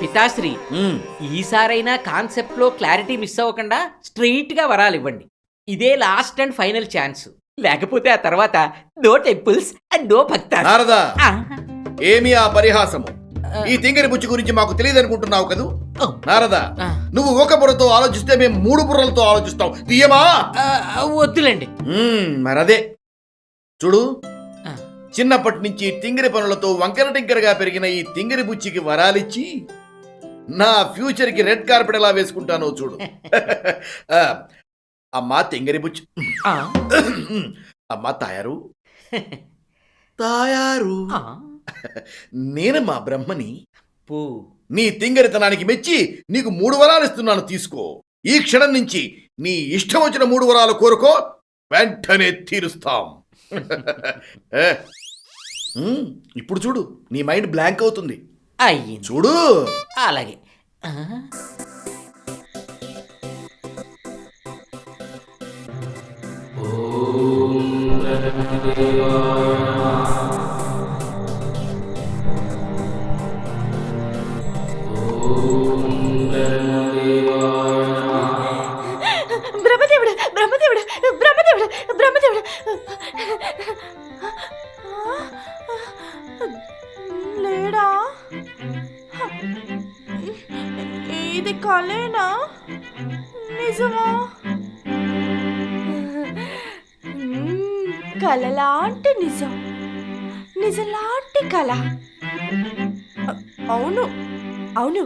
పితాశ్రీ, ఈసారైనా కాన్సెప్ట్ లో clarity miss అవ్వకుండా స్ట్రెయిట్ గా వరాలు ఇవ్వండి. ఇదే లాస్ట్ అండ్ ఫైనల్ ఛాన్స్. లేకపోతే ఆ తర్వాత నో టెంపుల్స్ అండ్ నో భక్త. నారదా, ఏమి ఆ పరిహాసము? ఈ తింగరి బుచ్చి గురించి మాకు తెలియదు అనుకుంటున్నావు కదూ? నారదా, నువ్వు ఒక బుర్రతో ఆలోచిస్తే మేము 3 బుర్రలతో ఆలోచిస్తాం. తీయమా? వద్దులేండి. మరదే చూడు, చిన్నప్పటి నుంచి తింగరి పనులతో వంకర టింకరగా పెరిగిన ఈ తింగరి బుచ్చికి వరాలిచ్చి నా ఫ్యూచర్ కి రెడ్ కార్పెట్ ఎలా వేసుకుంటానో చూడు. అమ్మా తింగరి బుచ్చి, అమ్మా తాయారు, తాయారు, నేను మా బ్రహ్మని నీ తింగరితనానికి మెచ్చి నీకు 3 వరాలు ఇస్తున్నాను, తీసుకో. ఈ క్షణం నుంచి నీ ఇష్టం వచ్చిన 3 వరాలు కోరుకో, వెంటనే తీరుస్తాం. ఇప్పుడు చూడు, నీ మైండ్ బ్లాంక్ అవుతుంది. అయ్యి చూడు. అలాగే. బ్రహ్మదేవుడు, బ్రహ్మదేవుడు, బ్రహ్మదేవుడు, బ్రహ్మదేవుడు. లేడా? ఇది కలేనా నిజమా? కలలాంటి నిజం, నిజలాంటి కళ. అవును అవును,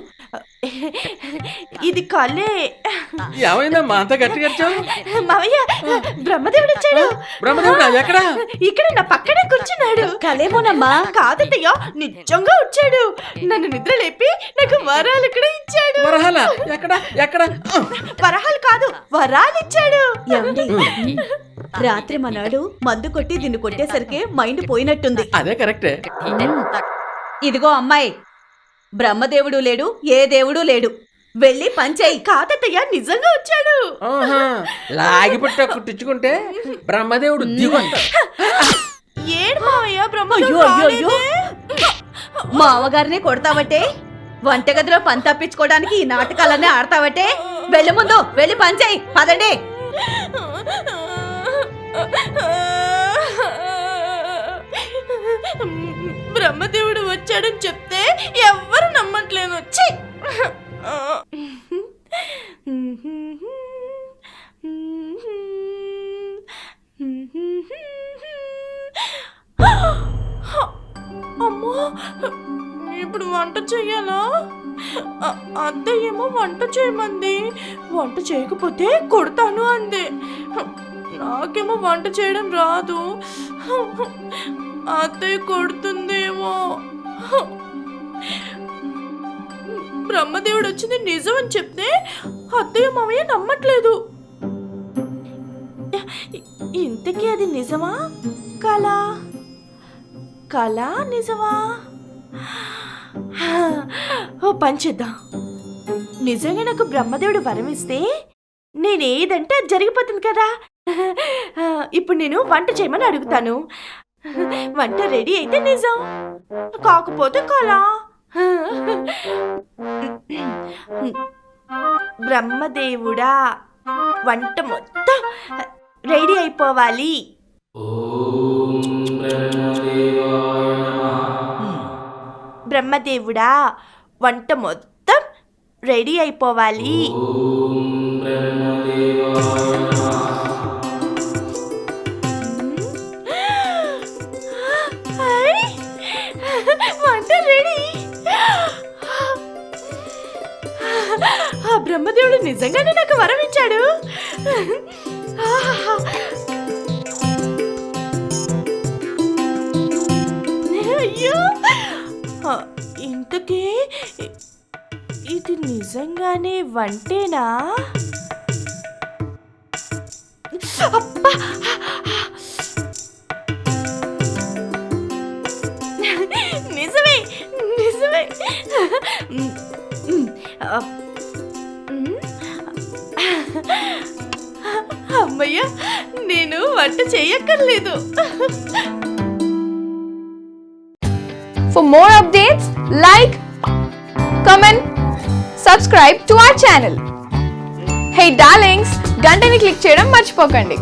ఇది కలే. ఏమైందమ్మా అంత గట్టిగా మావయ్య, బ్రహ్మదేవుడు వచ్చాడు. బ్రహ్మదేవుడు ఎక్కడ? ఇక్కడ నా పక్కనే కూర్చున్నాడు. కలేమోనమ్మా? కాదయ్యా, నిజంగా వచ్చాడు. నన్ను నిద్ర లేపి నాకు వరాలు కూడా ఇచ్చాడు. వరహాలా? ఎక్కడ ఎక్కడ? వరహాలు కాదు, వరాలు ఇచ్చాడు. రాత్రి మనాడు మందు కొట్టి దీన్ని కొట్టేసరికి మైండ్ పోయినట్టుంది. అదే కరెక్టే. ఇదిగో అమ్మాయి, బ్రహ్మదేవుడు లేడు, ఏ దేవుడు లేడు, వెళ్ళి పంచేయి. కాదయ్య, నిజంగా వచ్చాడు. లాగిపుట్ట కుట్టించుకుంటే బ్రహ్మదేవుడు ఏడు మావయ్య, అయ్యో, మా అవ్వగారిని కొడతావటే, వంటగదిలో పని తప్పించుకోవడానికి ఈ నాటకాలన్నీ ఆడతావటే. వెళ్ళి ముందు వెళ్ళి పంచేయి, పదండి. బ్రహ్మదేవుడు వచ్చాడని చెప్తే ఎవ్వరు నమ్మట్లేదు. వచ్చి అమ్మో, ఇప్పుడు వంట చెయ్యాలా? అత్తయ్య ఏమో వంట చేయమంది, వంట చేయకపోతే కొడతాను అంది. నాకేమో వంట చేయడం రాదు, అత్తయ్య కొడుతుందేమో. బ్రహ్మదేవుడు వచ్చింది నిజం అని చెప్తే అత్తయ్య మావయ్య నమ్మట్లేదు. ఇంతకీ అది నిజమా కళ? కళ నిజమా? ఓ పని చేద్దాం. నిజంగా నాకు బ్రహ్మదేవుడు వరం ఇస్తే నేనేదంటే అది జరిగిపోతుంది కదా. ఇప్పుడు నేను వంట చేయమని అడుగుతాను. వంట రెడీ అయితే నిజం, కాకపోతే కళ. బ్రహ్మదేవుడా, వంట మొత్తం రెడీ అయిపోవాలి. బ్రహ్మదేవుడా, వంట మొత్తం రెడీ అయిపోవాలి. వంట రెడీ. ఆ బ్రహ్మదేవుడు నిజంగానే నాకు వరం ఇచ్చాడు. అయ్యో, ఇంతకీ ఇది నిజంగానే వంటేనా? అబ్బా, నిజమే నిజమే. అమ్మయ్య, నేను వంట చేయక్కర్లేదు. For more updates, like, comment, subscribe to our channel. Hey darlings, గంటని click చేయడం మర్చిపోకండి.